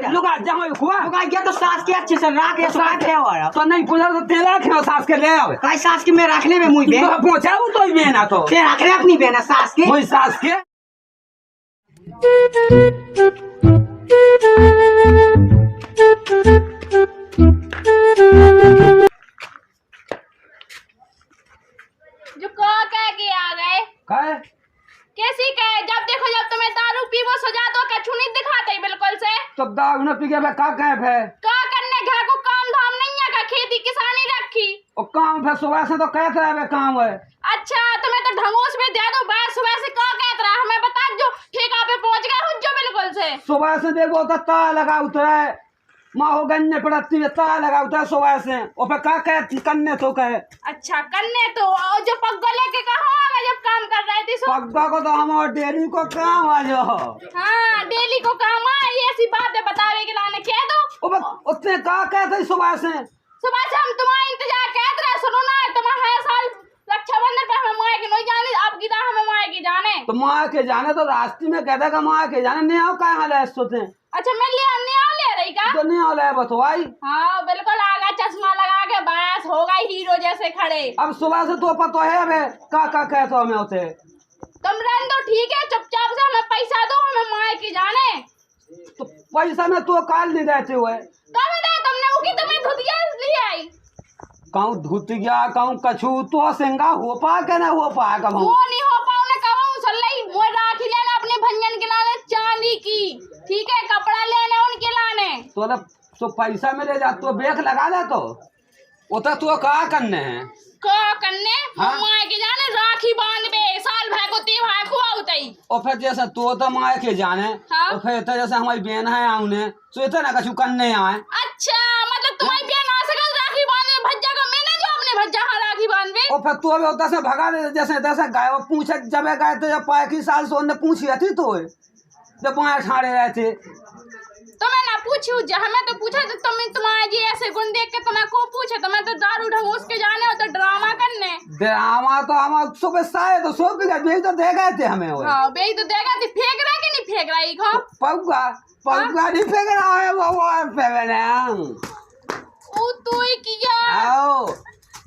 लुगा जाओ हुआ लुगा गया तो सास के अच्छे से राख के सुखा के और तो नहीं पूछा तो तेरा क्यों सास के ले आवे काई सास की मैं रखने में मुई बे तो पहुंचा वो तो ही ना तो फिर रख रहे अपनी बहना सास की मुई सास के जो कह के आ गए काय कैसी कहे जब देखो जब तुम्हें दारू पीवो सजा दो कछु नहीं दिखाते बिल्कुल से तो दारू न पी के बे का कैफ है का करने घर को काम धाम नहीं है का खेती किसानी रखी और काम है सुबह से तो कहते रहे काम है अच्छा तुम्हें तो ढंगोस में दे दो बाहर सुबह से का कहत रहा हमें बता जो ठेका पे पहुंच गए हो जो बिल्कुल से सुबह से देखो तो ता लगा उतरा है माँ हो गन्ने पड़ती है ता लगा उतरा सुबह से और फिर का कहे करने तो कहे अच्छा करने तो और जो पग्गा लेके कहाँ आवा जब काम कर रहे थे सो पग्गा को तो हमारे डेली को काम आ जो हाँ डेली को काम है ये ऐसी बातें बतावे के लाने कह दो उसने कहा कहते सुबह से हम तुम्हारा इंतजार कहते रहे सुनो ना तुम्हारा हर साल रक्षाबंधन पे हमें माँ के नहीं जाने अब की हमें माँ के जाने तो माँ के जाने तो रास्ते में कहता का माँ के जाने नहीं आओ क्या हाल है सोते अच्छा मैं ले रही का तो नहीं आओ ले बतवाई हाँ बिल्कुल आगा चश्मा लगा के बस हो गई हीरो जैसे खड़े अब सुबह से तो पता है अब का कहते हमें होते तुम रहने दो ठीक है चुपचाप से हमें पैसा दो हमें माँ के जाने तो पैसा में तो काल नहीं देते हुए कब दे तुमने वो की तुम्हें धुतिया ले आई कहूँ धुत गया कहूँ कछू तो सिंगा हो पा के ना हो पा कब वो नहीं हो पाऊ ना कहूँ सल्लई मोर राखी लेना अपने भंजन के लाने चांदी की ठीक है कपड़ा लेने उनके लाने तो पैसा में ले जा तो बेख लगा दे तो वो तो कहा करने हैं का करने हाँ? माँ के जाने राखी बांध बे साल भर को त्योहार को आउतई और फिर जैसे तो माँ के जाने हाँ? और फिर तो जैसे हमारी बहन है आउने तो इतना ना कछु करने आए अच्छा मतलब तुम्हारी बहन आ सकल राखी बांधे भज्जा का मैंने जो अपने भज्जा हाँ राखी बांधे और फिर तो होता से भगा दे जैसे तैसे गाय वो पूछे जब गए तो जब पाए की साल से उन्हें पूछी थी तो जब पाए ठाड़े रहे थे तो मैं ना पूछू हमें तो पूछा तो तुम्हारे जी ऐसे गुण देख के तुम्हें को पूछे तुम्हें तो दारू ढंग उसके जाने हो तो ड्रामा करने ड्रामा तो हम सुबह साए तो सो भी गए तो दे गए थे हमें वो हाँ बेई तो देगा थी फेंक रहा कि नहीं फेंक रही खो पौगा पौगा नहीं फेंक रहा है वो फेंक ओ तू ही किया आओ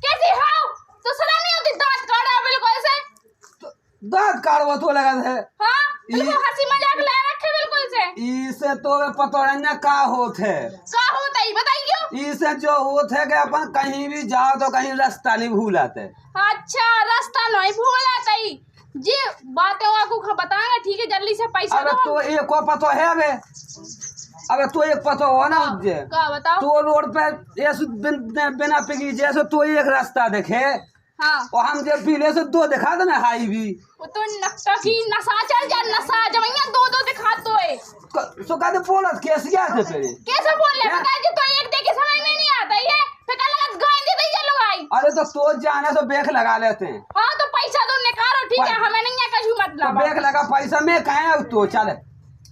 कैसी हाउ तो सुना नहीं होती दांत काटा बिल्कुल से दांत काटवा तो लगा है हाँ बिल्कुल हंसी मजाक ले रखे बिल्कुल से इसे तो पता नहीं का होते का होता ही बताइयो इसे जो होते कि अपन कहीं भी जाओ तो कहीं रास्ता नहीं भूलाते अच्छा रास्ता नहीं भूलाता ही जी बातें आपको बताएंगे ठीक है जल्दी से पैसा अबे दो तो एक को पता है अबे तो एक पता हो ना मुझे का बताओ तो रोड पे ऐसे बिना पिकी जैसे तो एक रास्ता देखे हाँ और हम जब पीले से दो दिखा दे हाई भी वो तो नक्शा की नशा चल जा नशा जमैया दो दो दिखा दो है सो कहते बोलत कैसे क्या थे फिर कैसे बोल रहे बता जी तो एक देखे समझ में नहीं आता ये फिर कल लगा गाय दे दे चलो भाई अरे तो जाने तो बेख लगा लेते हैं हाँ तो पैसा तो निकालो ठीक है हमें नहीं है कछु तो मतलब बेख लगा पैसा में कहे तो चले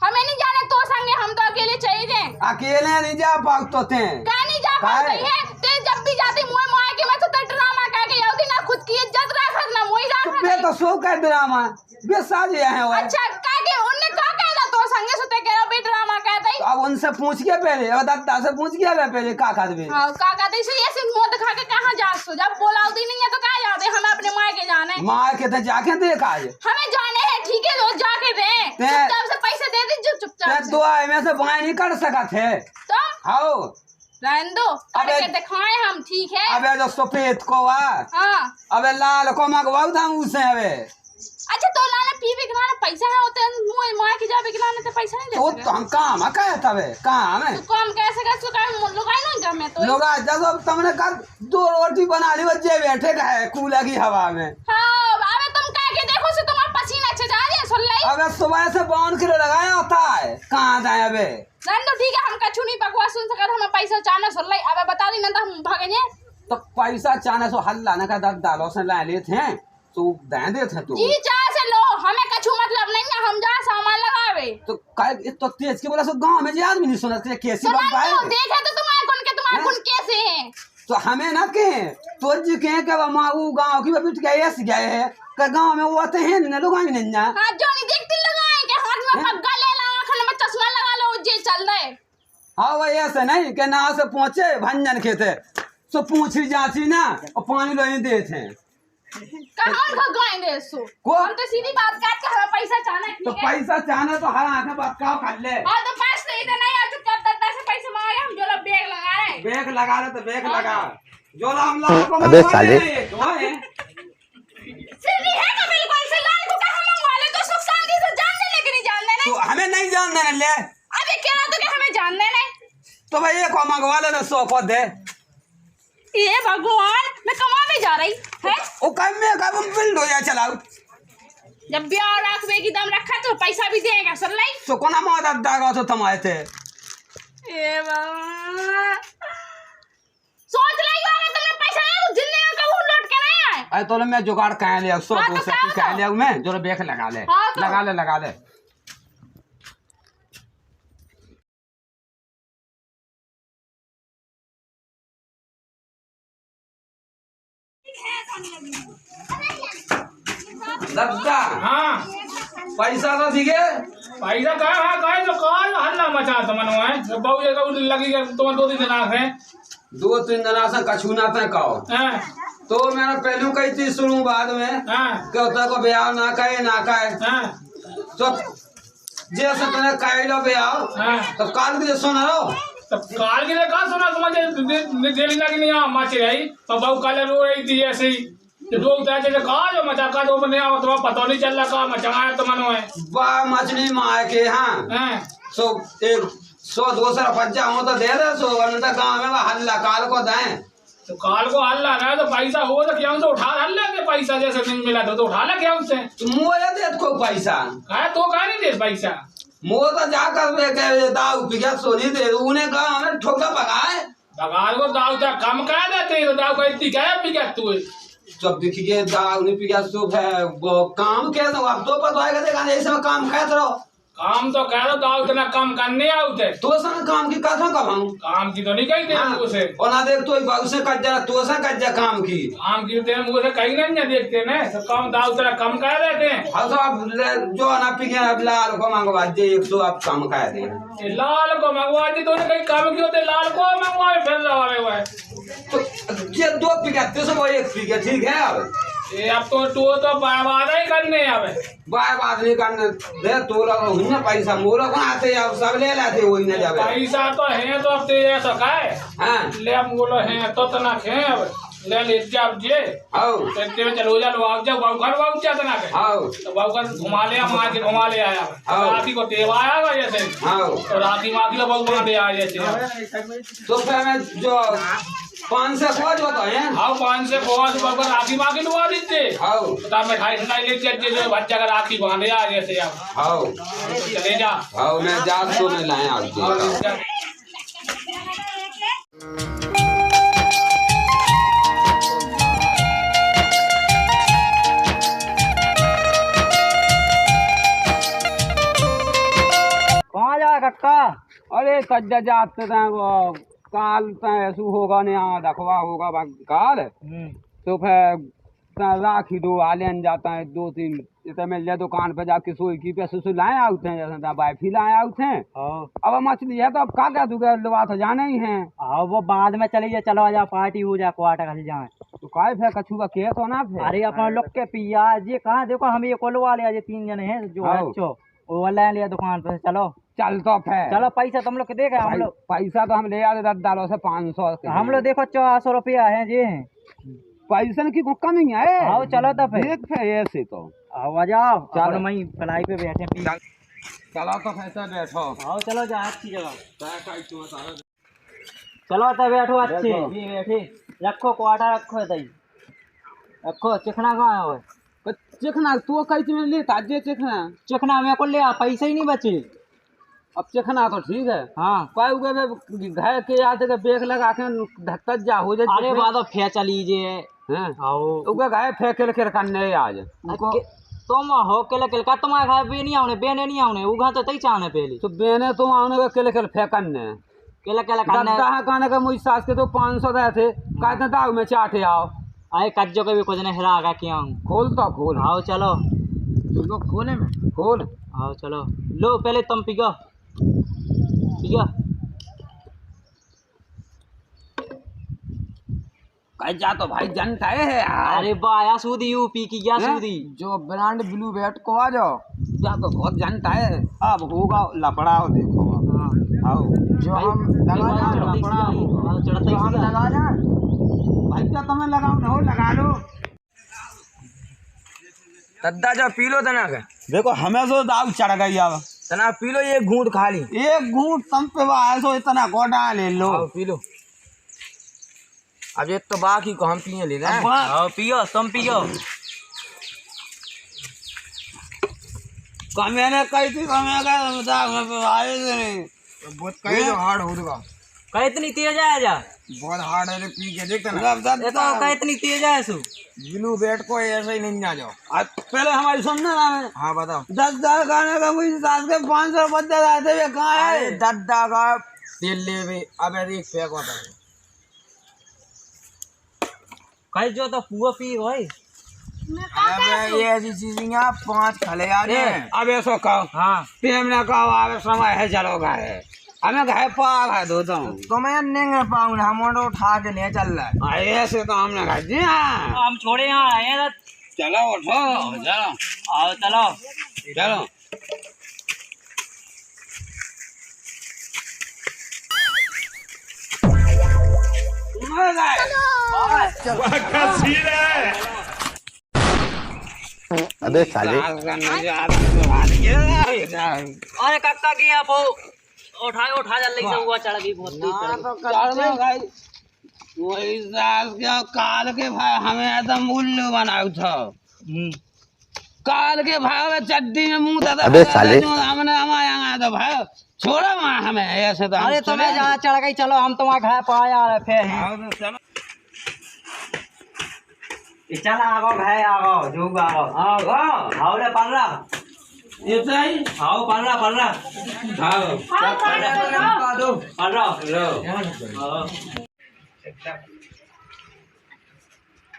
हमें नहीं जाने तो संगे हम तो अकेले चले जाए अकेले नहीं जा पाते का नहीं जा पाते है ते जब भी जाते मुंह मुआ के मैं तो ड्रामा कह के यादी ना खुद की इज्जत रख ना मुई रख बे तो सो का ड्रामा बे साजी है वो अच्छा कह के उनने का कहता तो संगे सुते कह रहा बे ड्रामा कहता ही अब उनसे पूछ के पहले अब दादा से पूछ के पहले का दे हां का कहते इसे ऐसे मुंह दिखा के कहां जा सो जब बोलावती नहीं है तो कहां जाते हम अपने मां के जाने मां के तो जाके देख आज हमें जाने है ठीक है रोज जाके दे चुपचाप से पैसे दे दे जो चुपचाप दो आई में से बाहर नहीं कर सका थे तो आओ रहने दो करके दिखाएं हम ठीक है अबे जो सफेद को हाँ अबे लाल को मगवाऊ था उसे अबे अच्छा तो लाना पीवे के लाना पैसा है होते मुंह मार के जावे के लाने तो पैसा नहीं तो दे हम काम है तबे काम है तो काम कैसे कर सका लुगाई नहीं जमे तो लोग जब तुमने कर दो रोटी बना ली बच्चे बैठे का है कूलर की हवा में हां अबे तुम कह के देखो से तुम्हारा पसीना छजा रही है सुन ले अबे सुबह से 52 किलो लगाया होता है कहां जाए अबे रहने दो ठीक है हम कछु नहीं बकवास सुन सका हमें पैसा चाहना सुन ले अबे बता दी ना तो हम भागेंगे तो पैसा चाहने सो हल्ला न का दालो से ला लेते हैं तो दे देते तो जी चाह से लो हमें कछु मतलब नहीं है हम जा सामान लगावे तो काय तो तेज के बोला सो गांव में जे आदमी नहीं सुनते कैसी बात है देखे तो तुम्हारे गुण कैसे हैं तो हमें ना कहे तो जी कहे कि माऊ गांव की बिट गए ऐसे गए है का गांव में वो आते हैं ना लोग नहीं ना हां जो नहीं देखते लगाए के हाथ में पग्गा ले ला आंख में चश्मा लगा लो जे चल रहे हाँ वही ऐसे नहीं के ना से पहुंचे भंजन खेते सो पूछी जाची ना और पानी लोही देते हैं कहाँ का गाएंगे सो को हम तो सीधी बात काट के हमें पैसा चाहना है, तो ठीक है? पैसा चाहना तो हर आंखें बात का कर ले हाँ तो बस इधर नहीं आ चुका तब तक से पैसे मांगे हम जो लोग बैग लगाए बैग लगा ले तो बैग लगा जो हम लोग को अबे साले। सीधी है तो बिल्कुल से लाल को कहाँ मंगवा ले तो सुख शांति से जान दे लेकिन नहीं जानने तो नहीं हमें नहीं जान देने ले अबे क्या तो कि हमें जानने नहीं तो भाई एक को मंगवा ले तो 100 को दे ये भगवान मैं कमा भी जा रही है ओ कब में कब बिल्ड हो जाए चलाओ जब ब्याह रखबे की दम रखा तो पैसा भी देगा सर लाई तो कोना मदद दागा तो तुम आए थे ए बाबा सोच लाई वाला तुमने पैसा है वो जिंदगी में कबूल लौट के नहीं आए अरे तो मैं जुगाड़ कह ले 100 हाँ, तो 200 कहाँ कह तो? ले मैं जो बैग लगा ले हाँ, तो? लगा ले दद्दा हाँ पैसा तो दिखे पैसा का है का तो कौन हल्ला मचा तो मनो है बहु ये का लगी तुम 2 दिन दिना है 2-3 दिन से कछु ना था कहो हैं तो मैंने पहलू कही चीज सुनू बाद में हैं कि उतर को ब्याह ना कहे हैं तो जैसे तूने कह लो ब्याह हैं तो काल के सुन रहो तो काल के लिए का सुना तुम्हारे डेली लगी नहीं आ मच रही तो बहु काले रो रही थी ऐसे ही तो लोग तो ऐसे कहा जो मचा का तो नहीं आवा तुम्हें पता नहीं चल रहा का मचाया तो मनो है वाह मछली मार के हाँ हैं सो एक 100-200 रुपया हो तो दे दे सो वरना गाँव में हल्ला काल को दें तो काल को हल्ला ना तो पैसा हो तो क्या उनसे उठा हल्ला के पैसा जैसे नहीं मिला तो उठा ला क्या उनसे मुझे दे को पैसा कहा तो कहा नहीं दे पैसा मुझे तो जाकर दाऊ पिया सोनी दे उन्हें गाँव में ठोका पकाए बगाल को दाव तक कम कह देते तो दाव का इतनी क्या पिका तू जब देखिए दाऊ नहीं पिया सो है वो काम कैसे अब तो पता है देखा ऐसे में काम खाते रहो काम तो कह रहा दाव इतना कम करने आउते तो सन काम की कथा कमाऊं काम की तो नहीं कही तेरे मुँह से और ना देख तो बाबू से कट जा तो सा कट जा काम की काम की तेरे मुँह से कहीं नहीं देखते ना तो काम दाव तेरा कम कह देते हैं अब तो आप जो ना पिके अब लाल को मंगवा दे 100 आप कम खा दे ये लाल को मंगवा दी तो कहीं काम की होते लाल को मंगवाए फिर लगावे हुए तो ये 2 पिके तो एक पिके ठीक है अब ये अब तो वादा ही करने अब बाय बात नहीं करने दे तो लगा ना पैसा मोरा को आते अब सब ले लेते वही ना जावे पैसा तो है तो अब तेरे ऐसा है हां ले अब बोलो है तो तना है अब ले जाओ जे आओ ते में चलो जा आओ जाओ बाबू घर बाबू क्या तना के आओ तो बाबू घर घुमा ले मां के घुमा ले आया राती को देव आया हुआ जैसे आओ तो राती मां की तो बहुत बना दे आया जैसे तो फिर मैं जो 5 से खोज होता है आओ 5 से खोज बाबू राती मां की दुआ दीते आओ तो मैं खाई सुनाई ले चल जो बच्चा का राखी बांधे आ जैसे अब आओ चले जा आओ मैं जा तो मैं लाए आप कहाँ जा कक्का अरे कज्जा जाते थे वो काल ऐसू होगा ने यहाँ रखवा होगा काल तो फिर राखी दो आले जाता है 2-3 इतने मिल जाए दुकान पे जाके सोई की पे सुसु लाए आउट हैं जैसे वाइफी लाए आउट हैं अब मछली है तो अब का क्या दूंगा लवा तो जाने ही हैं हाँ वो बाद में चली जाए चलो जा पार्टी हो जाए क्वार्टर खल जाए तो काय फिर कछुआ के तो ना फिर अरे अपन लोग के पिया ये कहाँ देखो हम ये कोलवा लिया ये 3 जने हैं जो आओ। अच्छो वो ले लिया दुकान पे चलो चल तो फिर चलो पैसा तुम लोग के देखे हम लोग पैसा तो हम ले आते 10 डालो से 500 हम लोग देखो 400 रुपया है जी पैसा की कोई कमी है आओ चलो तो फिर देख फिर ऐसे तो आओ आ जाओ चलो। चलो वहीं फ्लाई पे बैठे पी चलो तो कैसे बैठो आओ चलो जा अच्छी जगह चलो तो बैठो अच्छे ये बैठे रखो क्वार्टर रखो तई रखो चिकना कहाँ है चिकना तू कहीं में ले ताजे चिकना चिकना मेरे को ले पैसे ही नहीं बचे अब चिकना तो ठीक है हाँ कोई उगे घर के आते के बेग लगा के धक्कत जा हो जाए अरे बाद फे चली जे हैं आओ उगे घर फेंक के करने आज उनको तुम हो के लकल का तुम्हारे घर बे नहीं आउने बेने नहीं आउने उगा तो तई चाहने पहले तो बेने तुम आने के केले केले फेंकने केला केला खाने दत्ता है कहने का मुझ सास के तो 500 दे थे कहते दाग में चाटे आओ आए कज्जो के भी कुछ नहीं हिरा का किया खोल तो खोल आओ चलो तुमको खोले में खोल आओ चलो लो पहले तुम पिगो पिगो कैसा तो भाई जनता है यार। अरे बाया सूदी यूपी की क्या सूदी। जो ब्रांड ब्लू बैट को आ जाओ क्या तो बहुत जनता है। अब होगा लपड़ा हो देखो। आओ जो हम लगा भाई क्या तुम्हें लगाओ ना हो लगा लो दद्दा जो पी लो तना के देखो हमें तो दाव चढ़ गई अब तना पी लो ये घूंट खा ली एक घूंट तुम पे ऐसो इतना गोटा ले लो पी लो। अब ये तो बाकी को हम पिए ले रहे हैं। पियो तुम पियो। मैंने कही थी आए नहीं बहुत कही तो हार्ड होगा कहीं इतनी तेज है जा बहुत हार्ड है पी के देखते ना कहीं इतनी तेज है सु ब्लू बैट को ऐसे ही नहीं आ जाओ। आज पहले हमारी सुनने ना है। हाँ बताओ 10 खाने का मुझे 500 बच्चे रहते हुए कहाँ है 10 का तेल ले वे अब एक फेंक होता है कहीं जो तो पुआ पी भाई। अब ये ऐसी चीजें आप 5 खले आ रहे अब ऐसा कहो। हाँ प्रेम ने कहो अब समय है चलो गए हमें घर पाल है दो तुम्हें नहीं पाऊँ हम उठा के नहीं चल रहा है ऐसे तो हमने कहा जी हाँ हम छोड़े यहाँ आए हैं चलो उठो चलो आओ चलो चलो अबे साले अरे काका की आप उठा जल्दी से हुआ चढ़ गई बहुत तेज वही साल के काल के भाई हमें एकदम मूल्य बनाऊ था काल के भाई चड्डी में मुंह था अबे साले हमने हमारे तो भाई छोड़ा वहाँ हमें ऐसे तो अरे तुम्हें जहाँ चढ़ गई चलो हम तुम्हारे घर पाया फिर चल आगो भाई आगो जो आगो आओ ले पड़ रहा ये सही आओ पड़ रहा आओ पड़ रहा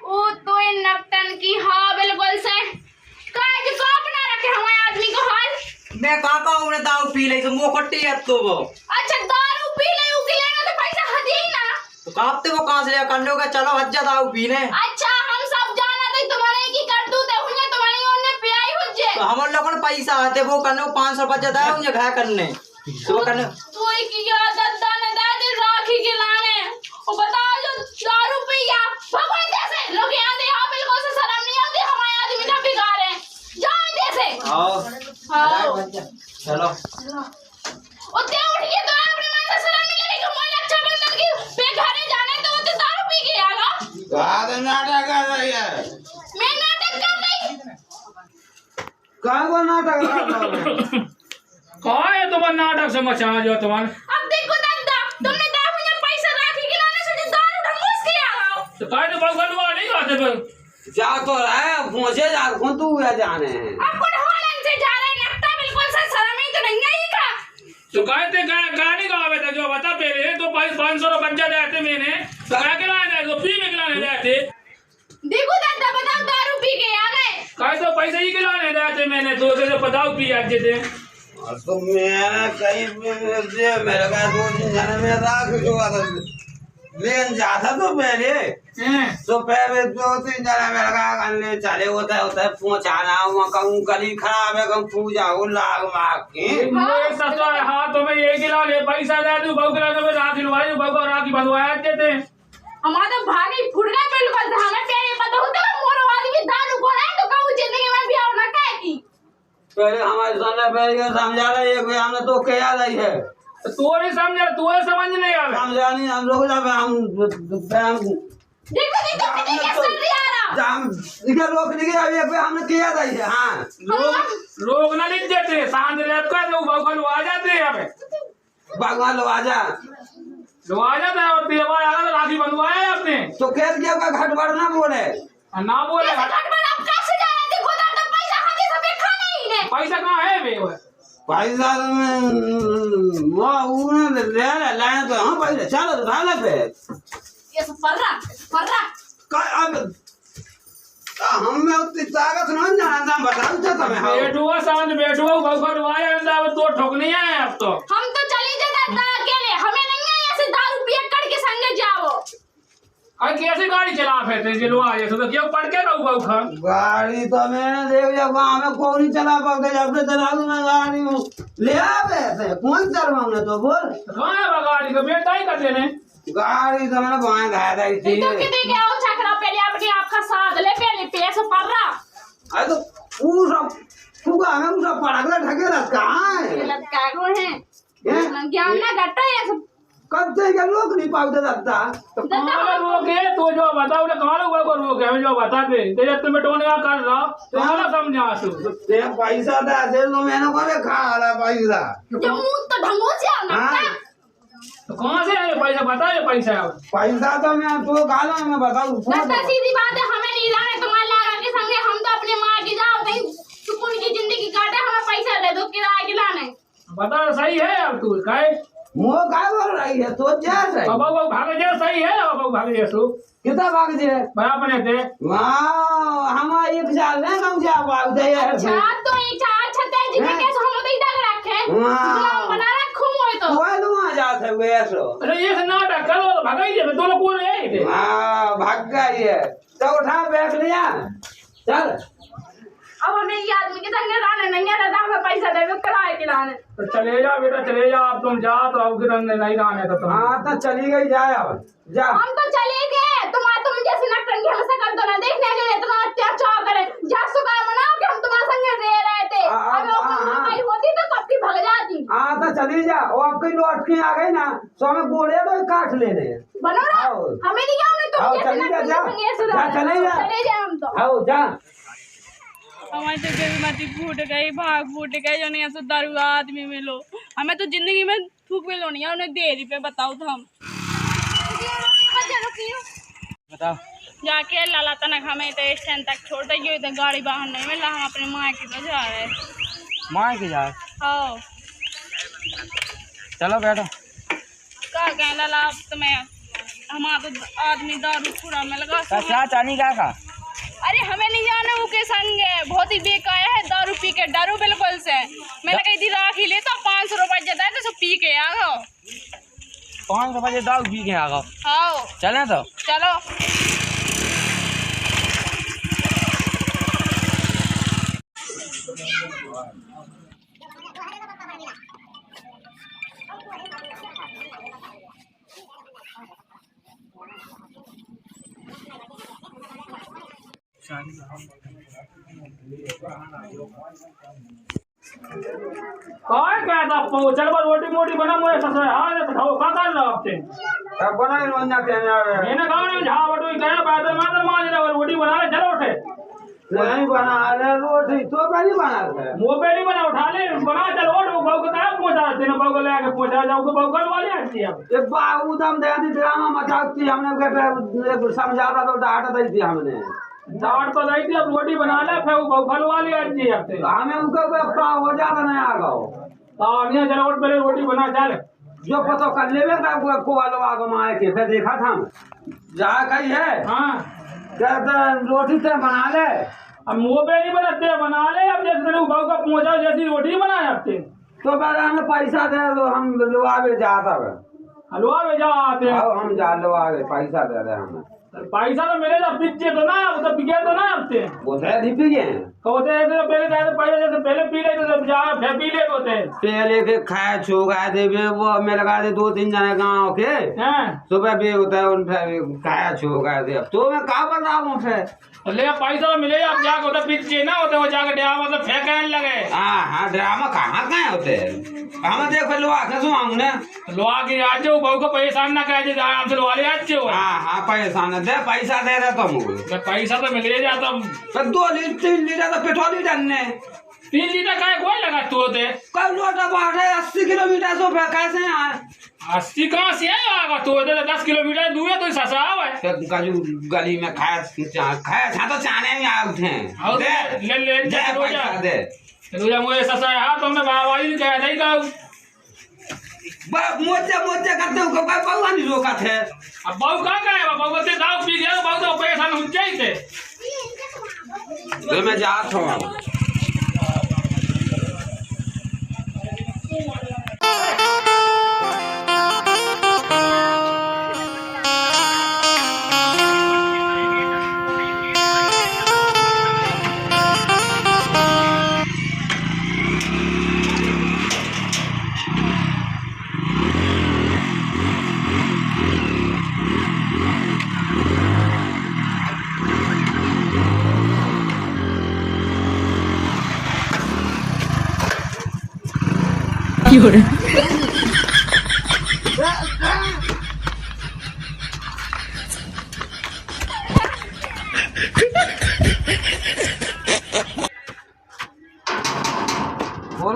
ओ तो इन नक्तन की हाँ बिल्कुल से काज को बना रखे हमारे आदमी को हाल मैं काका उन्हें दारू पी ले तो मुंह खट्टी है तो वो अच्छा दारू पी ले उके लेना तो पैसा हदी ना तो कापते वो कहां से ले करने का चलो हज्जा दारू पीने। अच्छा हम सब जाना थे तुम्हारे की कर दूं ते हुने तुम्हारी ओने पियाई हुज्जे तो हम लोगों ने पैसा आते वो करने को 500 बच्चा दाए मुझे घर करने तो वो करने तो की क्या दद्दा ने दादी राखी के लाने और बताओ जो दारू पिया भगवान जैसे लोग यहां दे यहां बिल्कुल से शर्म नहीं आती हमारे आदमी ना बिगाड़े जाओ जैसे आओ चलो और ते उठ के तो अपने मन से शर्म नहीं लगी कि मैं अच्छा बंदन की पे घरे जाने तो वो दारू पी के आगा बात नाटक कर रही है मैं नाटक कर रही कहाँ को नाटक कर रहा है कहाँ है तुम्हारा नाटक से मचा जो तुम्हारे अब देखो दद्दा तुमने दा मुझे पैसा राखी के लाने से दारू ढंगूस के आगा तो कहे तो भगवान नहीं खाते फिर जा तो रहा है पहुंचे जा कौन तू हुआ जाने हैं अब कौन हॉलन से जा रहे हैं नक्ता बिल्कुल से शर्म ही तो नहीं आई का तो कहते गाने गावे थे जो बता पहले तो 500 बच्चा देते मैंने तो कह के लाने जाए तो पी में खिलाने देते देखो दद्दा बताओ दारू पी के आ गए कहे तो पैसे ही खिलाने देते मैंने तो बताओ पी आते थे तो मैं कहीं मेरे का 2-3 जने में राख चुका था लेन जाता तो पहले तो पहले 2-3 जने मेरे का करने चले होता है पहुंचाना वहाँ कहूँ गली खराब है कहूँ पूजा हो लाग माग की सस्ता है हाँ तो मैं यही खिला ले पैसा दे दूँ बहु खिला तो मैं राखी लुवाई बहु को राखी बंधवाया देते हमारा तो भागी फुट गए बिल्कुल हमें प्यारे पता होता है मोर आदमी दारू को है तो कहूँ जिंदगी में भी और ना कहे की पहले हमारे सामने पहले ये समझा रहे हैं हमने तो क्या रही है तू नहीं समझा तू समझ नहीं आ समझा नहीं हम लोग जब हम देखो कैसे आ रहा हम इधर रोक नहीं अभी हमने किया था ये हाँ लोग ना लिख देते शांत रहकर तो भगवान आ जाते हैं यहाँ पे भगवान लो आजा लो आ जाता है और देवा आया तो राखी बंधवाया है अपने तो खेत क्या का घट बढ़ ना बोले ना बोले कैसे जा रहे थे खुदा तो पैसा खाते सब खाना ही नहीं पैसा कहाँ है बे पैसा वो उन्होंने ले लाए तो हाँ पैसा चलो तो भाला पे ये सब फर्रा अब हम में उतनी ताकत नहीं जानता बताओ तो तुम्हें बैठुआ शांत बैठुआ भगवान आया अब तो ठोक नहीं आए अब तो हम तो चली जाते अकेले हमें नहीं है ऐसे दारू पिए करके संगे जाओ अरे कैसे गाड़ी चला फेरते जे लोग आए तो क्यों पड़ के कहू बहु खा गाड़ी तो मैंने देख जब गाँव में कौन नहीं चला पाते, जब से चला दूं मैं गाड़ी ले आवे ऐसे कौन चलवाऊं तो बोल। कहाँ है वो गाड़ी का बेटा ही करते ने गाड़ी तो मैंने वहाँ घाया था इसी तो कितने के आओ चक्रा पहले अपने आपका साथ ले पहले पैसे पड़ रहा। अरे तो वो सब तू हमें वो सब पड़ागला ढकेला कहाँ है गलत कागो है ज्ञान ना घटा है सब कब से क्या लोग नहीं पाते लगता। तो कहाँ रोक है तो जो बताओ ना कहाँ लोग को रोक है हमें जो बता दे तेरे तुम्हें टोने का कर रहा तो हमें समझा तू ते पैसा दे तो मैंने को खा रहा पैसा जो मुंह तो ढंगो से आना तो कहाँ से है पैसा बता ये पैसा पैसा तो मैं तो गालो मैं बताऊँ लगता सीधी बात है हमें नहीं लाने तुम्हारे लगा के संगे हम तो अपने माँ की जाओ कहीं सुकून की जिंदगी काटे हमें पैसा दे दो किराए की लाने बता सही है अब तू काय मुँह काय बोल रही है तो जा सही अब बहु भागे जे सही है अब बहु भागे जे सु कितना भाग जे बराबर है थे वाह हम एक साल में कम जा भाग दे अच्छा तो ये चार छते जिन्हें कैसे हम तो इधर रखे गुलाम बना रखूं मैं तो वो लुआ जाते हुए ऐसो अरे ये से नाटक करो भागा ही जे दो लोग बोल रहे थे हाँ भाग गई है तो उठा बैठ लिया चल। अब हमें ये आदमी के संगे लाने नहीं है ना हमें पैसा दे दो किराए की लाने तो चले जा बेटा चले जा अब तुम जा तो अब किरण नहीं रहने तो तुम हाँ तो चली गई जाए अब जा हम तो चले गए तुम जैसे नटंगी हमसे कर दो ना देखने के लिए इतना अत्याचार करे जैसो का मनाओ कि हम तुम्हारे संगे रह रहे थे अगर वो होती तो कब की भग जाती। हाँ तो चली जा वो आपकी लौट के आ गई ना तो हमें गोड़े तो काट लेने बनो ना हमें नहीं जाओ तुम जैसे नटंगी संगे चले जा चले जाए हम तो आओ जा हमारी तो बेबी फूट गई भाग फूट गई जो नहीं ऐसा दारू आदमी मिलो हमें तो जिंदगी में थूक मिलो नहीं है उन्हें देरी पे बताओ तो हम बताओ जाके लाला तनक हमें तो स्टैंड तक छोड़ देगी तो गाड़ी बाहर नहीं मिला हम अपने माँ की तो जा रहे माँ की जा हाँ चलो बैठो क्या कहें लाला अब तुम्हें हमारा तो आदमी दारू पूरा में लगा क्या चानी का अरे हमें नहीं जाना वो के संग है बहुत ही बेकाया है दारू पी के डरो बिल्कुल से मैंने कही थी राखी ले तो 500 रुपए जता है तो सब पी के आ गो 500 रुपए दारू पी के आ गो हाँ चले तो चलो कौन कहता चल बस रोटी मोटी बना मुझे ससुर हाँ तो खाओ खा कर लो आपसे तब बना रोना कहना मैंने कहा नहीं झा बटू कह पैदल मात्र मान ले रोटी बना ले चलो उठे नहीं बना ले रोटी तो पहले बना ले मुंह पे नहीं बना उठा ले बना चल उठ बहू को कहा पहुंचा तेने बहू को लेके पहुंचा जाओ को बहू कल वाले आती है एक बाबू दम दे दी ड्रामा मचाती हमने कहते समझाता तो डांट दी थी हमने डांट तो दी थी अब रोटी बना ले फिर बहू कल वाले आती है हमें उनका हो जाता नहीं आ गो नहीं चलो उठ पहले रोटी बना चल जो पता कर लेवे का को वालो आगो माए के फिर देखा था जा कही है हाँ कहते रोटी ते बना ले अब मुंह पे नहीं बनाते बना ले अब जैसे तेरे बहू का पहुंचा जैसी रोटी बनाए आपसे तो पहले हमें पैसा दे दो हम लुआवे जाता है हलवा में जा आते हैं अब हम जा लुआवे पैसा दे दे हमें पैसा तो मिलेगा पिच्चे तो ना वो तो पिके तो ना आपसे वो थे नहीं पी गए होते ऐसे तो पहले जाए तो पैसे जैसे पहले पी लेते तो जा फिर पी ले होते पहले के खाए छू गए थे वे वो हमें लगा दे 2-3 जने गाँव के हैं सुबह भी होता है उन खाया छू गए थे तो मैं कहा बताऊँ फिर ले पैसा तो मिलेगा अब जाके होता पिच्चे ना होते वो जाके डरा मतलब फेंकने लगे हाँ ड्रामा कहाँ कहाँ होते हम देखो लोहा कसो हमने लोहा की आज जो बहू को परेशान ना करे आराम से लोहा ले आज हाँ पैसा न दे पैसा दे रहे तुम पैसा तो मिल जाता तो 2-3 लीटर तो पेट्रोल ही डालने 3 लीटर का कोई लगा तू होते कब लोटा बाढ़ 80 किलोमीटर से कैसे आए 80 कहाँ से आएगा तू होते 10 किलोमीटर दूर है तो ससा है काजू गली में खाया था तो चाने में आए थे ले पैसा दे रोजा मुझे ससा है हाँ तुमने बाबाजी कहा नहीं कहूँ मोजे करते हो बउआ नहीं रोका थे अब बहू कहाँ गए बहू से दाव पी गया बहू तो परेशान हो जाए थे तो मैं जात हूँ बोलो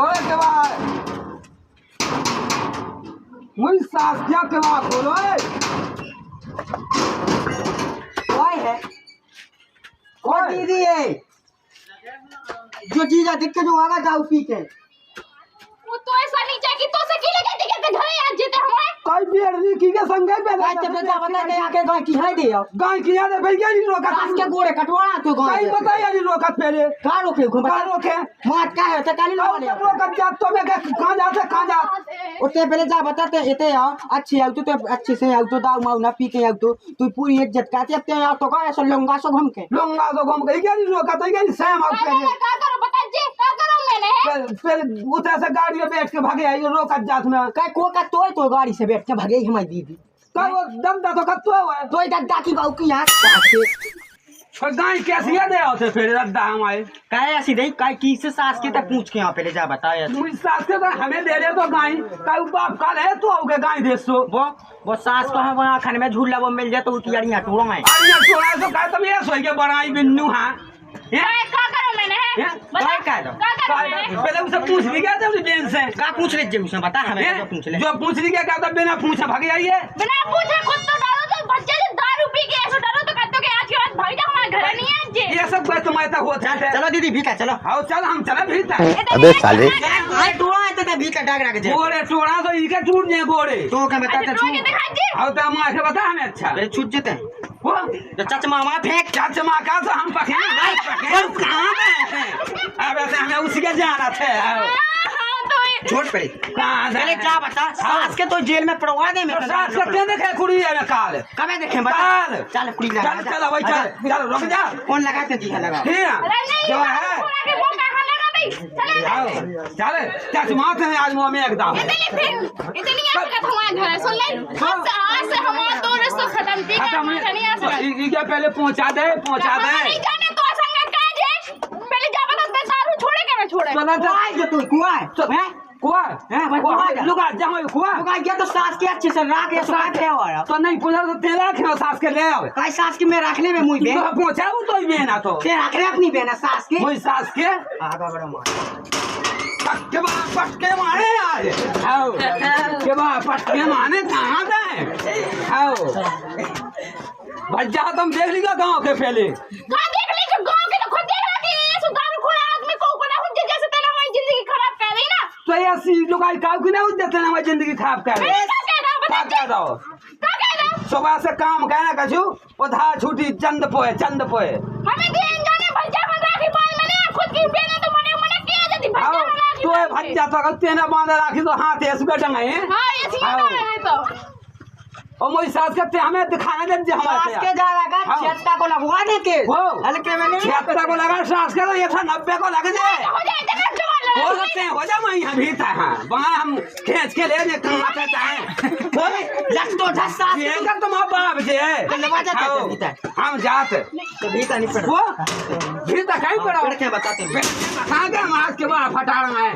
रे केवा मुझ सास क्या केवा बोलो रे कौन है कौन दीदी है जो चीज दिक्कत जो होगा दाऊ पी के वो तो ऐसा नहीं चाहिए कि तो से की लगे टिकट घर आज जेते हमारे कोई बेड़नी की के संगे पे गाय ते बता बता के आके गाय की है दे गाय की याद है भाई क्या नहीं रोका सास के गोड़े कटवाना तो गाय कहीं बता यार रोका फेरे का रोके घुमा का रोके मात का है तो काली लो ले रोका क्या तो मैं कहां जाते कहां जा उते पहले जा बताते एते आओ अच्छी आओ तो अच्छे से आओ तो दाऊ माऊ ना पी के आओ तू पूरी इज्जत का ते आओ तो गाय सो लंगा सो घूम के क्या नहीं रोका तो क्या नहीं सैम आउट करे का करो बता जे का करो मैंने फिर उधर से गाड़ी में बैठ के भागे आई रोका जात में काय को का तो गाड़ी से बैठ के भागे हमारी दीदी का वो दम तो कत्तो है तो दादा की बाऊ की यहां फिर गाय कैसे याद है उसे फिर रद्दा हमारे काय ऐसी नहीं काय की से सास के तक पूछ के यहां पहले जा बताया मुझ सास के तो हमें दे रहे तो गाय का बाप काल है तो आओगे गाय दे सो वो सास को हम वहां खाने में झूला वो मिल जाए तो उसकी यारियां टूरो में अरे छोड़ा तो का तुम ये सोई के बनाई बिन्नू हां का करो मैंने काय काय दो पहले उसे पूछ ली क्या था बेन से का पूछ ले जे उसने बता हमें तो पूछ ले जो पूछ ली क्या था बिना पूछे भाग जाइए बिना पूछे खुद तो डालो तो बच्चे से दारू पी के ऐसे डालो तो कहते कि आज के बाद भाई जा हमारे घर नहीं है जे ये सब बात तुम्हारे तक होता है चलो दीदी भीतर चलो आओ चल हम चला भीतर अबे साले आए टूरा है तो भीतर डाग रख जे गोरे टोड़ा तो इनके टूट जाए गोरे तो क्या बता अच्छा छू रोके दिखा जे आओ तो मां के बता हमें अच्छा अरे छूट जेते वो तो चाचा मामा फेंक चाचा मां का तो हम पके नहीं कहां गए अब ऐसे हमें उसी के जाना थे हां तो छोड़ पड़े कहां पहले क्या बता सास के तो जेल में पड़वा दे मैं सास का क्या देखे कुड़ी है काल कब देखे बता चल कुड़ी लगा चल चल भाई चल रुक जा फोन लगाते जी लगा ठीक जो है आओ चल चाचा मां थे आज मुंह में एकदम इतनी आके हमारे घर सुन ले आज से हमारा तो रिश्ता खत्म ठीक है नहीं आ सकता ये पहले पहुंचा दे नहीं जाने तो संग का जे पहले जा बता मैं दारू छोड़े के मैं छोड़े चला कुआ जो तू कुआ है कुआ भाई कुआ लुका जाओ कुआ लुका गया तो सास के अच्छे से राख के साथ है वाला तो नहीं पूछा तो तेरा खेल सास के ले आवे काय सास के मैं रखने में मुई बे तो पहुंचा वो तो ही ना तो ते रखने अपनी बहना सास के वही सास के आगा बड़ा मार पटके मारे आज आओ के बाद पटके मारे कहाँ गए आओ भज्जा तुम देख लीजिए गाँव के पहले कहाँ देख लीजिए गाँव के तो खुद देख रहा कि ये सुधार खोला आदमी को ना हो जैसे तेरा हमारी जिंदगी खराब कर रही ना तो ये लुगाई काव की नहीं देते ना हमारी जिंदगी खराब कर रहे क्या कह रहा हो सुबह से काम कहना कछु उधा छूटी चंद पोए हमें देन जाने भज्जा बन राखी बाल मैंने खुद की बेने तो मने किया जाती भज्जा बन राखी तो भज्जा तो तेना बांध राखी तो हाथ है सुबह टंगाए हां ये ठीक है तो और मोई सास करते हमें दिखाने दे हमारे सास के जा लगा छत्ता को लगवा दे के हल्के में नहीं छत्ता को लगा सास के 190 को लग जाए हो जाए देखा जवान हो सकते हैं हो जा मैं यहाँ भी था हाँ वहाँ हम खींच के ले जे कहाँ पे जाए लग तो धस्सा ये कर तुम अब बाप जे लगा जाते भीतर हम जाते तो भीतर नहीं पड़ा वो भीतर कहीं पड़ा पड़ के बताते हैं कहाँ के मास के बाद फटाड़ा है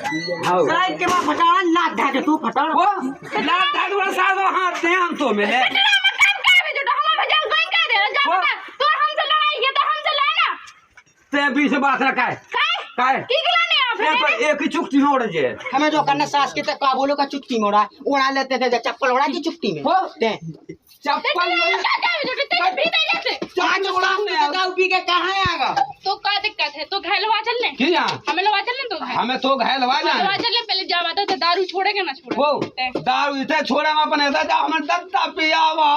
साइड के बाद फटाड़ा लात ढाके तू फटाड़ा वो लात ढाक वाला साथ हाथ दे हम तो मिले ते बीच बात रखा है काय एक ही चुटकी मोड़ जे हमें जो करना सास के तक काबुलों का चुटकी मोड़ा उड़ा लेते थे चप्पल उड़ा की चुटकी में चप्पल पी के कहाँ आएगा तो क्या दिक्कत है तो घायलवा चल ले किया हमें लवा चल ले तो हमें तो घायल हुआ ना लवा चल ले पहले जा बता तो दारू छोड़ेगा ना छोड़े वो दारू इतने छोड़े हम अपने जा हमें दत्ता पिया हुआ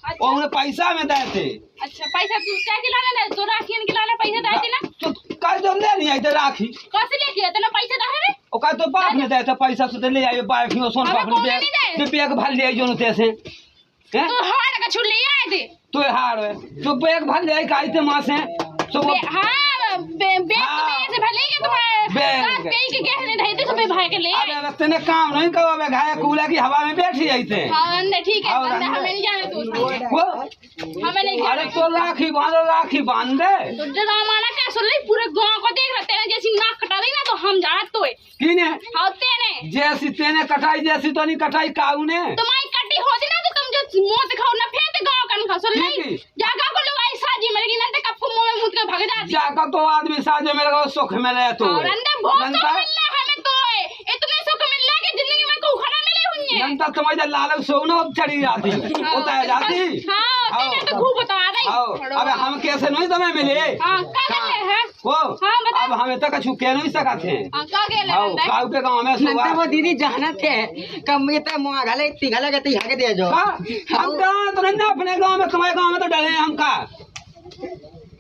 और उन्हें पैसा में देते अच्छा पैसा तू क्या खिलाने दे तो राखी खिलाने पैसा दे ना तो कल जब ले नहीं आई राखी कैसे लेके आते ना पैसा दे रे और कल तो बाप में देते पैसा से ले आए बाइक में सोन पापड़ी बैग भर ले आई जो तेसे हैं तो हमारे का छुल ले आए थे तो हार है तो बैग भर ले आई काई ते मां से तो हां बैग तो ऐसे भर ले गए तुम्हारे साथ कई के गहने ढाई थे सब भाई के ले आए अबे तने काम नहीं करो मैं घाया कूला की हवा में बैठी आई थे हां ठीक है हमें नहीं जाने तू वो हमें नहीं अरे तो राखी बांधो, राखी बांध दे। तो जमाना क्या सुन रही, पूरे गांव को देख रहे तेरे जैसी नाक कटा दी ना तो हम जाना तो है किने हाँ तेने जैसी तेने कटाई जैसी तो नहीं कटाई काऊ ने। तुम्हारी कटी होती ना तो तुम जो मुंह दिखाओ ना फेंक गांव का नहीं सुन नहीं जागा को लोग आई साजी मर गई ना तो कब मुंह में मुंह के भाग जाती जाकर तो आदमी साजे मेरे को सुख मिले तो और अंदर बहुत सुख मिल रहा हमें तो है इतने सुख मिल रहा कि जिंदगी में को खाना मिले हुई है जनता तुम्हारे लाल सोना चढ़ी जाती होता है जाती। हां तेरे तो खूब बता रही अबे हम कैसे नहीं तुम्हें मिले हां का कहते हैं वो हां बता अब हमें तक कछु कह नहीं सकते हैं। हां का कहले बता काऊ के गांव में सुबह वो दीदी जहनत है कम ये तो मुआ गले इतनी गले के तो यहाँ दे जो हम गाँव तो नहीं अपने गांव में, तुम्हारे गांव में तो डरे हम का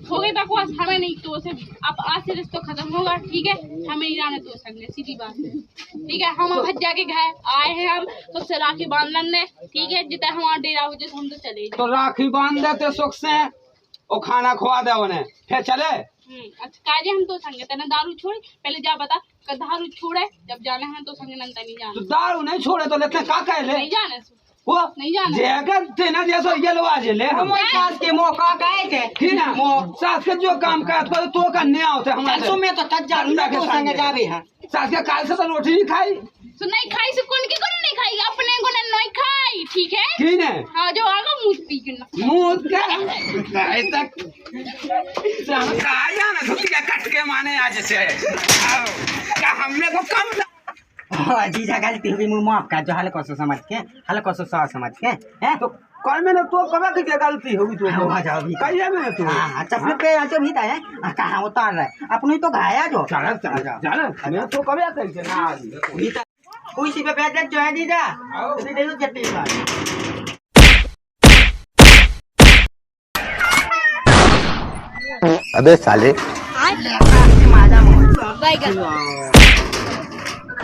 हो गई बकवास, हमें नहीं तो से अब आज से रिश्ता खत्म होगा ठीक है, हमें नहीं जाने तो संग सीधी बात है ठीक है। हम भज्जा के घर आए हैं हम तो से राखी बांधने ने ठीक है, जितना हमारा डेरा हो जाए हम तो चले तो राखी बांध देते सुख से और खाना खुआ दे उन्हें फिर चले। अच्छा काजे हम तो संगे तेना दारू छोड़ पहले जा बता कि दारू छोड़े जब जाने हम तो संगे नंदा नहीं जाने तो दारू नहीं छोड़े तो लेते का कह ले नहीं जाने वो नहीं जाने जगह तेना जैसा ये लो आज ले हम सास के मौका कहे थे ठीक है सास के जो काम करत तो करने होते हमारे सो में तो तज जा के संग जावे हां सास के काल से तो रोटी नहीं खाई तो नहीं खाई से कौन की कौन नहीं खाई अपने को नहीं खाई ठीक है ठीक है हां जो आगा मुंह पी के ना मुंह का ऐसा हम कहा जाना तो क्या कट के माने आज से का हमने को कम जीजा गलती हुई मुंह माफ कर जो हल्को सो समझ के हल्को सो समझ के हैं तो कल मैंने तो कब की गलती होगी तो आ जाओ भी कहिए मैंने तो हां चप्पल पे आ जो भी है कहां उतार रहा है अपनी तो घाया जो चल मैं तो कब आता है ना भी कोई सी पे बैठ जो है जीजा इसे दे दो चट्टी का अबे साले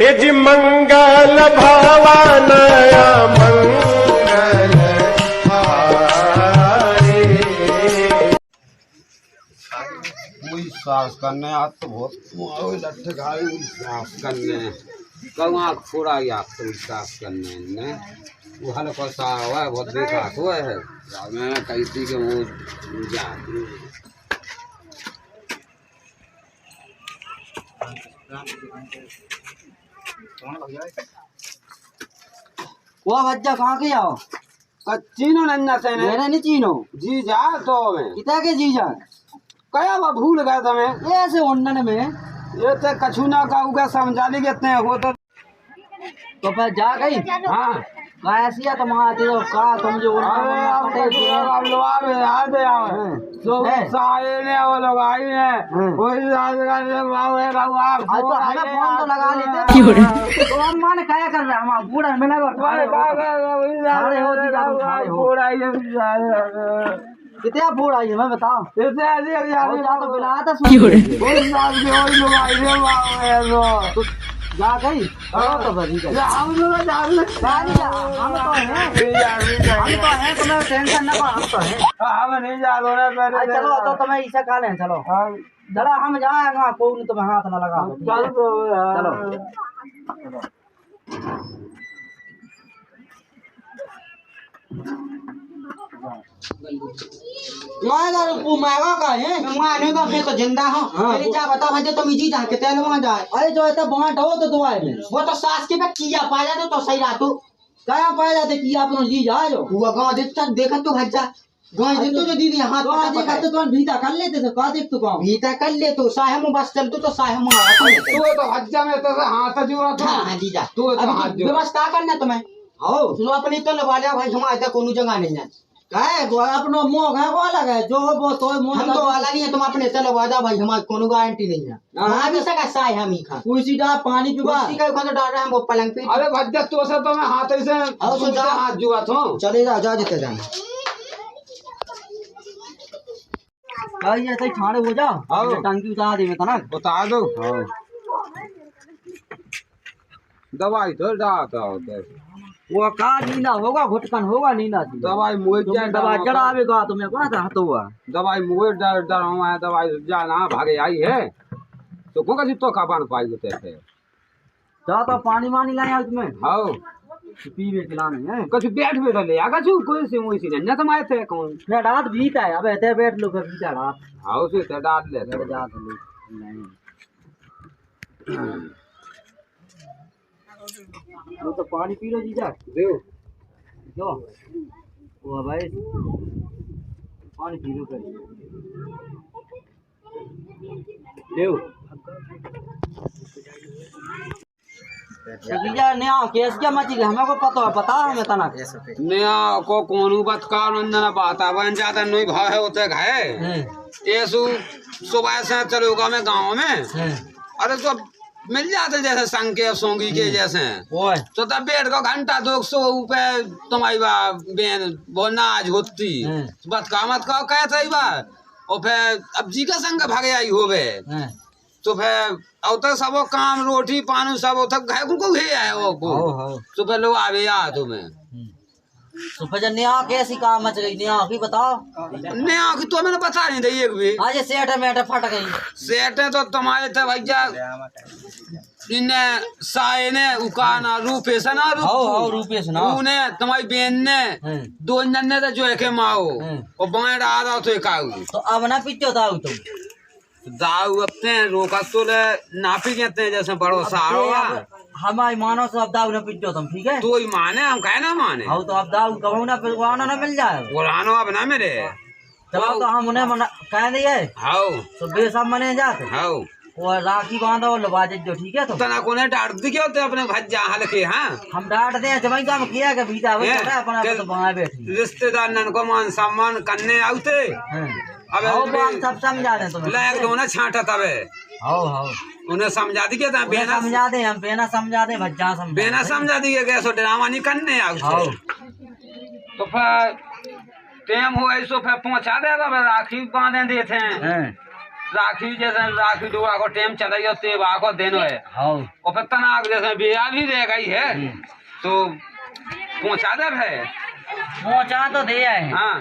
यजि मंगल भवानया मंगल हारे। वही साफ करने आज तो बहुत लट्ठ घाई साफ करने कब आँख फोड़ा या तो साफ करने ने वो हल्का सा हुआ है बहुत बेकार हुआ है मैं कैसी के वो जा वो बच्चा कहाँ के आओ चीनो नन्ना से मेरा नहीं चीनो जी जा तो मैं किता के जीजा कया वो भूल गया था मैं ये ऐसे उन्नन में ये तो कछु ना का उगा समझा ली कितने हो तो फिर जा गई हाँ कैसी है तुम्हारा तो का तुम जो अब लोग याद तो सारे ने वो लोग आई है वही फोन तो लगा लेते तो हम मान क्या कर रहे हैं हम बूढ़ा मिला कितना बूढ़ आई है मैं बताओ तो बुलाया था जा गई तो बड़ी हम तो हैं तुम्हें टेंशन ना हम तो हैं हम नहीं जा रहे चलो तो तुम्हें ऐसा खा लें चलो चलो हम जाएगा कोई तुम्हें हाथ ना लगा चलो महंगा का है माने का फिर तो जिंदा हो पहले क्या बता भाई तुम इजी जा के तेल वहां जाए अरे जो है बांट हो तो दुआए में वो तो सास के पे किया पा जाते तो सही रातू क्या पा जाते किया अपना जी जा जो हुआ गांव देखा तो भज्जा गांव देख तो दीदी हाथ गांव देखा तो भीता कर लेते तो का देख तो गांव भीता कर ले तो साहे में बस चल तो साहे में तू तो हज्जा में तो हाथ जुड़ा था हां जी जा तू तो हाथ जुड़ा व्यवस्था करना तुम्हें आओ सुनो अपनी तो लगा लिया भाई हमारे कोनो जगह नहीं है काय अपनो मोह है वो अलग है जो वो तो मोह हम तो अलग ही है तुम अपने चलो वादा भाई हमारी कोनो गारंटी नहीं है हां भी सका साय हम ही खा कुर्सी डा पानी पीवा कुर्सी का खंड डाल रहे हैं वो पलंग पे अरे भज्जा तो से तो मैं हाथ से आओ सो जा हाथ जुआ था चले जा जा जते जाना भाई ऐसे छाड़े हो जा टंकी उतार दे में तना बता दो दवाई तो डालता होता वो का नींदा होगा घुटकन होगा नींदा दवाई मुझे क्या दवाई चढ़ावेगा तुम्हें कौन था तो हुआ दवाई मुझे डर हुआ है दवाई जाना भागे आई है तो कौन का तो का बन पाई होते थे जा तो पानी वानी लाया तुम्हें आओ पीवे खिलाने हैं कुछ बैठ बैठो ले आगा छु कोई से मोई सी न समाए थे कौन मैं रात बीता है अब ऐसे बैठ लो फिर बीता रात हाउ से ते डाल ले बैठ जा तो लो नहीं वो तो पानी पी लो जीजा देव जो वो भाई पानी पी लो कर देव जीजा ने केस क्या मची हमें को पता है बता हमें तना नया को कोनु बात का नंदन बाता बन जाता नहीं भाई होते घाए येसु सुबह से चलोगा मैं गांव में अरे तो मिल जाते जैसे संग के सोंगी के जैसे ओए तो तब बैठ को घंटा 200 रुपए तुम्हारी बा बेन वो नाज होती बात का मत का कहते ही बा और फिर अब जी का संग भागे आई होवे तो फिर अब तक सब काम रोटी पानी सब तक घाय को हे आए वो को तो फिर लोग आवे आ तुम्हें तो फिर नया कैसी काम मच गई नया की बताओ नया की तो मैंने बता नहीं दी एक भी आज सेट में फट गई सेट तो तुम्हारे थे भैया इन्ने साए ने उकाना रूपेश ना रूपेश ना उने तुम्हारी बहन ने दो जन ने तो जो एक माओ और बाएं आ रहा तो एक आऊ तो अब ना पीछे दाऊ तुम दाऊ अपने रोका तो ले नापी कहते हैं जैसे बड़ो सारो हमारी मानो से अब दाऊ ना पीछे तुम ठीक है तो ही माने हम कहे ना माने हाँ तो अब दाऊ कहो ना फिर वाना ना मिल जाए पुरानो अब ना मेरे चलो तो हम उन्हें कह दिए हाउ तो बेसब मने जाते हाउ और राखी बांधो लबाज जो ठीक है तो तना कोने डांट दी क्या होते अपने भज्जा हल्के हाँ हम डांटते हैं जब काम किया के बीता हुआ अपना तो वहां बैठी रिश्तेदार नन को मान सम्मान करने आते अब सब समझा दे तुम्हें लायक दो ना छांटा तबे हां हां उन्हें समझा दी क्या था बेना समझा दे हम बेना समझा दे भज्जा समझा बेना समझा दी कैसे ड्रामा नहीं करने आओ तो फिर टाइम हो ऐसो फिर पहुंचा देगा राखी बांधे देते हैं राखी जैसे राखी दुआ को टाइम चलाइयो तेब आको दिन है हां और फिर तना जैसे बिया भी रह गई है तो पहुंचा दे है पहुंचा तो दे है हाँ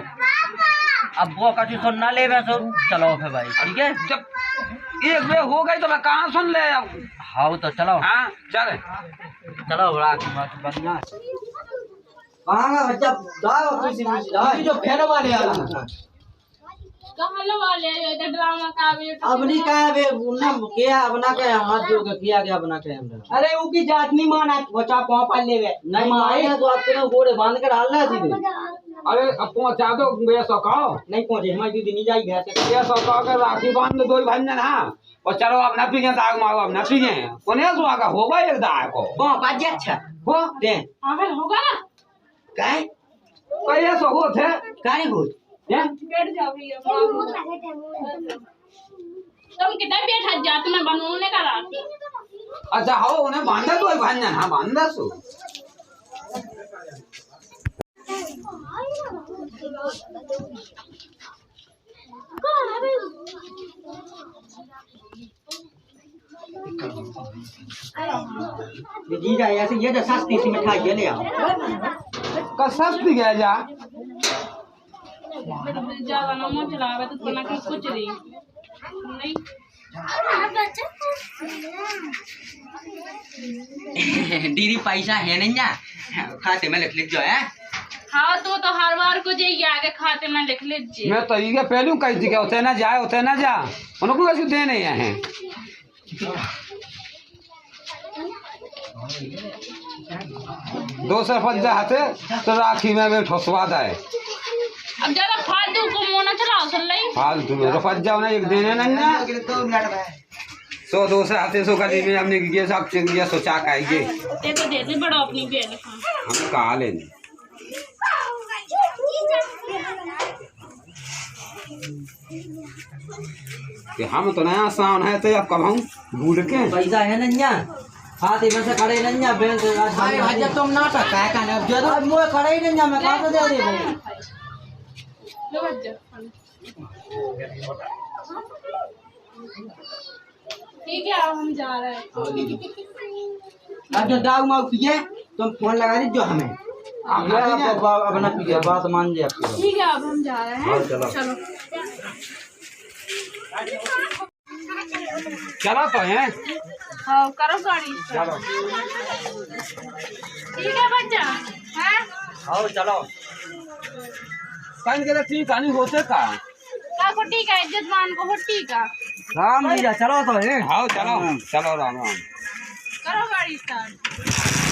अब वो कछु सुनना ले वैसे चलो फिर भाई ठीक है जब एक वे हो गई तो मैं कहाँ सुन ले अब हाँ तो चलो हाँ चले चलो राखी बात बढ़िया कहाँ का बच्चा दाव किसी जो फेर वाले आ कहाँ लगा ले ये ड्रामा का भी अब नहीं कहा वे उन्हें किया अब ना क्या हाथ जो किया गया बना के हमने अरे वो की जात नहीं माना बच्चा पाँव पाल ले गए नहीं मारे तो आपके ना घोड़े बांध कर डाल रहा सीधे अरे अब पहुंचा दो ये सकाओ नहीं पहुंचे हमारी दीदी नहीं जाएगी घर से ये सकाओ के राखी बांध दो ही भंजन हाँ और चलो अब न पीगे दाग मारो अब न पीगे कोने सुहा का होगा एक दाग को बाजी अच्छा हो दे आखिर होगा ना काय कैसे सो हो थे काय हो बैठ जाओ भैया तुम कितना बैठा जाते मैं बनवाने का राखी अच्छा हो उन्हें बांधा तो ही भंजन हाँ बांधा सो जी जा ऐसे ये जो सस्ती सी मिठाई ये ले आओ का सस्ती गया जा ज्यादा ना मुंह चलावे तो बना के कुछ नहीं नहीं दीदी पैसा है नहीं ना खाते में लिख जो है हाँ तो हर बार को जाइए आगे खाते में लिख लीजिए मैं तो ये पहलू कही थी क्या होते ना जाए होते ना जा उनको कैसे दे नहीं है 200 फज्जा हाथे तो राखी में भी ठोसवा जाए अब ज्यादा फालतू को मोना चलाओ सुन ली फालतू में तो फज्जा उन्हें एक देने नहीं ना 100 200 हाथे 100 गली में हमने ये सब ये सोचा खाएंगे ये तो देते बड़ा अपनी बेल हम कहा लेंगे कि हम तो नया आसान है तो अब कब हम भूल के पैसा है नन्या हाथी में से खड़े नन्या बेल से भाई भाई जब तुम नाटक है कहने अब जो अब मोए खड़े ही नन्या मैं कहां से दे दे भाई लो बच्चा ठीक है अब हम जा रहे हैं अब जो दाऊ माऊ पिए तुम फोन लगा दीजिए हमें अपना पिए बात मान जे आपकी ठीक है अब हम जा रहे हैं चलो चला तो है हाँ करो गाड़ी चलो ठीक है बच्चा हैं आओ चलो कान के ठीक आनी होते का का को ठीक है इज्जतमान को होटी का राम भैया चलो तो है आओ चलो चलो राम राम करो गाड़ी स्टार्ट